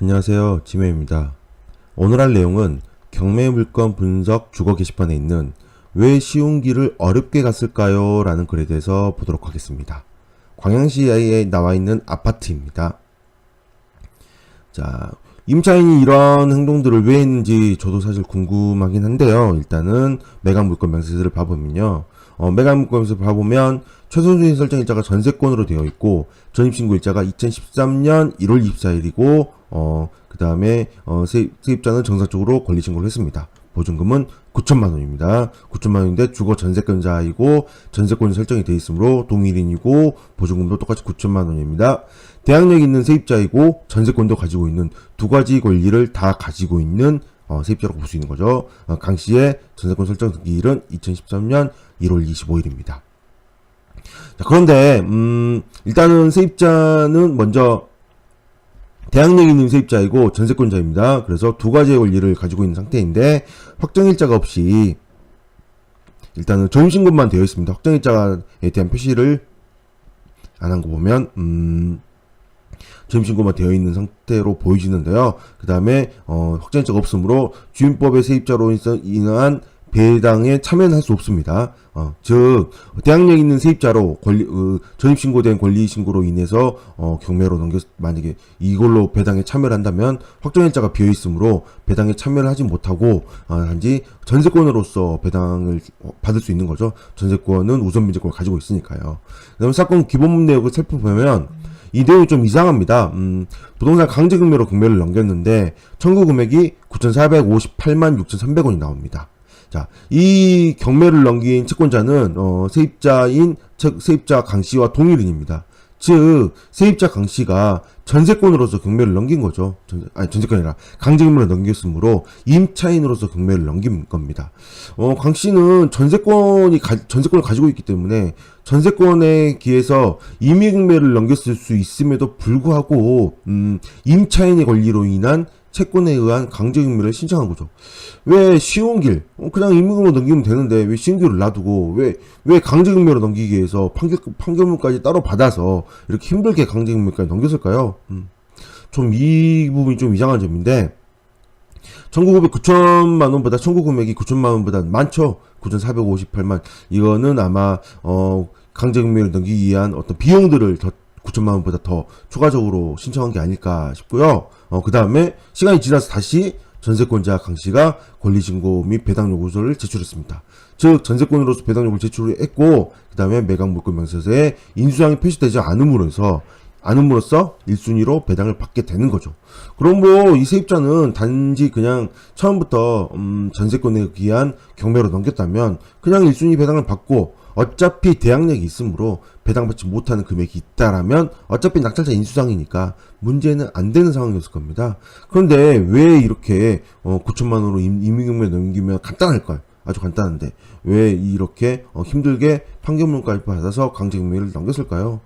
안녕하세요, 지메입니다. 오늘 할 내용은 경매 물건 분석 주거 게시판에 있는 왜 쉬운 길을 어렵게 갔을까요? 라는 글에 대해서 보도록 하겠습니다. 광양시에 나와 있는 아파트입니다. 자, 임차인이 이런 행동들을 왜 했는지 저도 사실 궁금하긴 한데요. 일단은 매각 물건 명세서를 봐보면요. 매각 물건 명세서를 봐보면 최선순위 설정일자가 전세권으로 되어 있고 전입신고일자가 2013년 1월 24일이고 그 다음에 세입자는 정상적으로 권리신고를 했습니다. 보증금은 9천만원입니다. 9천만원인데 주거 전세권자이고 전세권이 설정이 되어 있으므로 동일인이고 보증금도 똑같이 9천만원입니다. 대항력 있는 세입자이고 전세권도 가지고 있는 두 가지 권리를 다 가지고 있는 세입자라고 볼 수 있는 거죠. 강씨의 전세권 설정 등기일은 2013년 1월 25일입니다. 자, 그런데 일단은 세입자는 먼저 대항력 있는 세입자이고 전세권자입니다. 그래서 두 가지의 권리를 가지고 있는 상태인데 확정일자가 없이 일단은 전입신고만 되어 있습니다. 확정일자에 대한 표시를 안 한 거 보면 전입신고만 되어 있는 상태로 보여지는데요. 그 다음에 확정일자가 없으므로 주임법의 세입자로 인한 배당에 참여는 할 수 없습니다. 즉 대항력 있는 세입자로 전입신고된 권리신고로 인해서 경매로 만약에 이걸로 배당에 참여를 한다면 확정일자가 비어있으므로 배당에 참여를 하지 못하고 단지 전세권으로서 배당을 받을 수 있는 거죠. 전세권은 우선 변제권을 가지고 있으니까요. 그다음에 사건 기본 내역을 살펴보면 이 내용이 좀 이상합니다. 부동산 강제경매로 경매를 넘겼는데 청구 금액이 9,458만 6,300원이 나옵니다. 자, 이 경매를 넘긴 채권자는 세입자 강씨와 동일인입니다. 즉 세입자 강씨가 전세권으로서 경매를 넘긴 거죠. 전세권이 아니라 강제경매를 넘겼으므로 임차인으로서 경매를 넘긴 겁니다. 강씨는 전세권을 가지고 있기 때문에 전세권에 기해서 임의경매를 넘겼을 수 있음에도 불구하고 임차인의 권리로 인한 채권에 의한 강제경매를 신청한 거죠. 왜 쉬운 길, 그냥 임의경매로 넘기면 되는데 왜 쉬운 길을 놔두고 왜 강제경매로 넘기기 위해서 판결문까지 따로 받아서 이렇게 힘들게 강제경매까지 넘겼을까요? 좀 이 부분이 좀 이상한 점인데 청구 금액 9천만원보다 청구 금액이 9천만원보다 많죠. 9,458만. 이거는 아마 강제경매를 넘기기 위한 어떤 비용들을 더 9천만원보다 더 추가적으로 신청한 게 아닐까 싶고요. 그 다음에 시간이 지나서 다시 전세권자 강씨가 권리신고 및 배당 요구서를 제출했습니다. 즉 전세권으로서 배당 요구를 제출했고 그 다음에 매각 물건 명세서에 인수사항이 표시되지 않음으로써 1순위로 배당을 받게 되는 거죠. 그럼 뭐 이 세입자는 단지 그냥 처음부터 전세권에 의한 경매로 넘겼다면 그냥 1순위 배당을 받고 어차피 대항력이 있으므로 배당받지 못하는 금액이 있다라면 어차피 낙찰자 인수상이니까 문제는 안 되는 상황이었을 겁니다. 그런데 왜 이렇게 9천만원으로 임의경매 넘기면 간단할까요? 아주 간단한데 왜 이렇게 힘들게 판결문까지 받아서 강제경매를 넘겼을까요?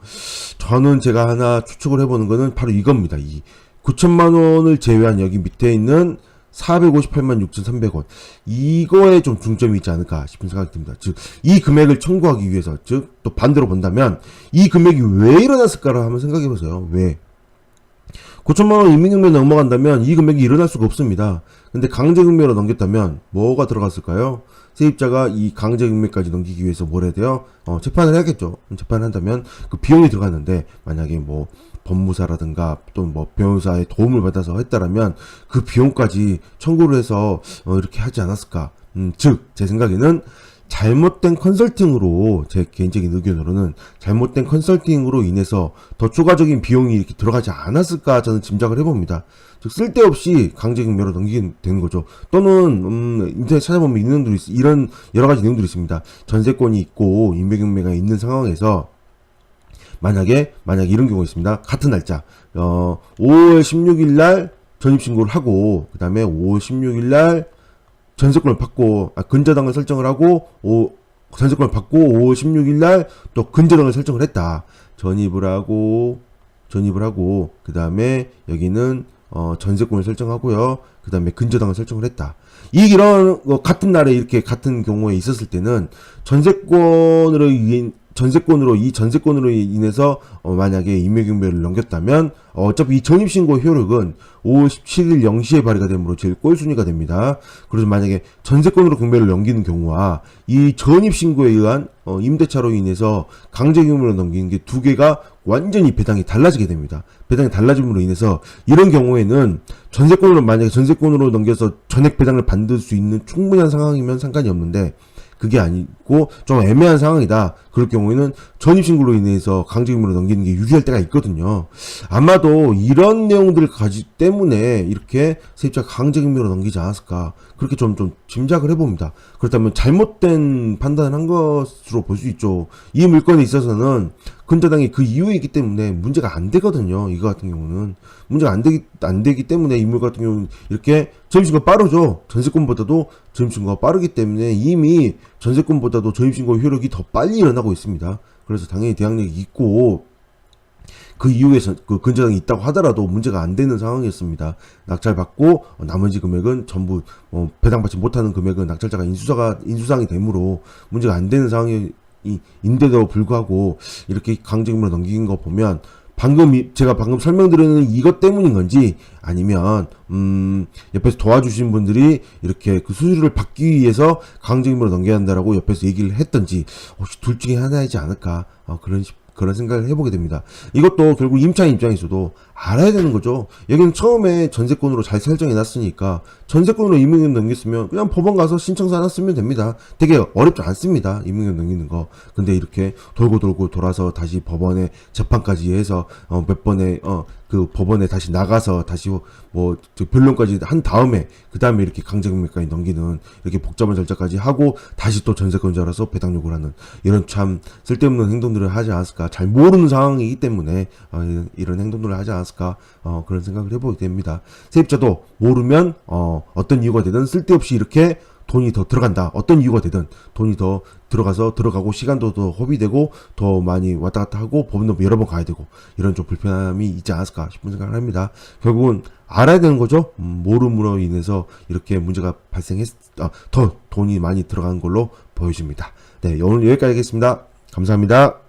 저는 제가 하나 추측을 해보는 거는 바로 이겁니다. 이 9천만원을 제외한 여기 밑에 있는 458만 6,300원. 이거에 좀 중점이 있지 않을까 싶은 생각이 듭니다. 즉, 이 금액을 청구하기 위해서, 즉, 또 반대로 본다면, 이 금액이 왜 일어났을까를 한번 생각해보세요. 왜? 9천만원 임의경매 넘어간다면 이 금액이 일어날 수가 없습니다. 근데 강제경매로 넘겼다면 뭐가 들어갔을까요? 세입자가 이 강제경매까지 넘기기 위해서 뭘 해야 돼요? 재판을 해야겠죠. 재판을 한다면 그 비용이 들어갔는데 만약에 뭐 법무사라든가 또 뭐 변호사의 도움을 받아서 했다라면 그 비용까지 청구를 해서 이렇게 하지 않았을까? 즉 제 생각에는 잘못된 컨설팅으로, 제 개인적인 의견으로는 잘못된 컨설팅으로 인해서 더 추가적인 비용이 이렇게 들어가지 않았을까 저는 짐작을 해봅니다. 즉 쓸데없이 강제경매로 넘기게 되는 거죠. 또는 인터넷 찾아보면 이런 여러 가지 내용들이 있습니다. 전세권이 있고 임의경매가 있는 상황에서 만약에 이런 경우가 있습니다. 같은 날짜 5월 16일 날 전입신고를 하고 그 다음에 5월 16일 날 전세권을 받고 근저당을 설정을 하고 전세권을 받고 5월 16일 날 또 근저당을 설정을 했다. 전입을 하고 그 다음에 여기는 전세권을 설정하고요. 그 다음에 근저당을 설정을 했다. 이런 같은 날에 이렇게 같은 경우에 있었을 때는 전세권으로 이 전세권으로 인해서 만약에 임의경매를 넘겼다면 어차피 이 전입신고 효력은 5월 17일 0시에 발의가 되므로 제일 꼴순위가 됩니다. 그래서 만약에 전세권으로 경매를 넘기는 경우와 이 전입신고에 의한 임대차로 인해서 강제경매로 넘기는 게 두 개가 완전히 배당이 달라지게 됩니다. 배당이 달라짐으로 인해서 이런 경우에는 만약에 전세권으로 넘겨서 전액 배당을 받을 수 있는 충분한 상황이면 상관이 없는데, 그게 아니고 좀 애매한 상황이다. 그럴 경우에는 전입신고로 인해서 강제징용으로 넘기는 게 유리할 때가 있거든요. 아마도 이런 내용들을 때문에 이렇게 세입자가 강제징용으로 넘기지 않았을까, 그렇게 좀 짐작을 해봅니다. 그렇다면 잘못된 판단을 한 것으로 볼 수 있죠. 이 물건에 있어서는 근저당이 그 이후에 있기 때문에 문제가 안 되거든요. 이거 같은 경우는 문제가 안 되기 때문에 이 물건 같은 경우는 이렇게 전입신고가 빠르죠. 전세권보다도 전입신고가 빠르기 때문에 이미 전세권보다도 전입신고 효력이 더 빨리 일어나고 있습니다. 그래서 당연히 대항력이 있고, 그 이후에 그 근저당이 있다고 하더라도 문제가 안 되는 상황이었습니다. 낙찰받고 나머지 금액은 전부 배당받지 못하는 금액은 낙찰자가 인수상이 되므로 문제가 안 되는 상황인데도 불구하고 이렇게 강제금으로 넘긴 거 보면, 제가 방금 설명드리는 이것 때문인 건지, 아니면 옆에서 도와주신 분들이 이렇게 그 수수료를 받기 위해서 강제금으로 넘겨야 한다라고 옆에서 얘기를 했던지, 혹시 둘 중에 하나이지 않을까, 그런 생각을 해보게 됩니다. 이것도 결국 임차인 입장에서도 알아야 되는 거죠. 여기는 처음에 전세권으로 잘 설정해놨으니까 전세권으로 임의금 넘겼으면 그냥 법원 가서 신청서 하나 쓰면 됩니다. 되게 어렵지 않습니다. 임의금 넘기는 거. 근데 이렇게 돌고 돌아서 다시 법원에 재판까지 해서 몇 번에 그 법원에 다시 나가서 다시 변론까지 한 다음에 그 다음에 이렇게 강제금융까지 넘기는, 이렇게 복잡한 절차까지 하고 다시 또 전세권자라서 배당 요구를 하는, 이런 참 쓸데없는 행동들을 하지 않았을까. 잘 모르는 상황이기 때문에 이런 행동들을 하지 않았을까, 그런 생각을 해보게 됩니다. 세입자도 모르면 어떤 이유가 되든 쓸데없이 이렇게 돈이 더 들어간다, 어떤 이유가 되든 돈이 더 들어가고 시간도 더 허비되고 더 많이 왔다 갔다 하고 법원도 여러 번 가야 되고, 이런 좀 불편함이 있지 않았을까 싶은 생각을 합니다. 결국은 알아야 되는 거죠. 모름으로 인해서 이렇게 문제가 더 돈이 많이 들어간 걸로 보여집니다. 네, 오늘 여기까지 하겠습니다. 감사합니다.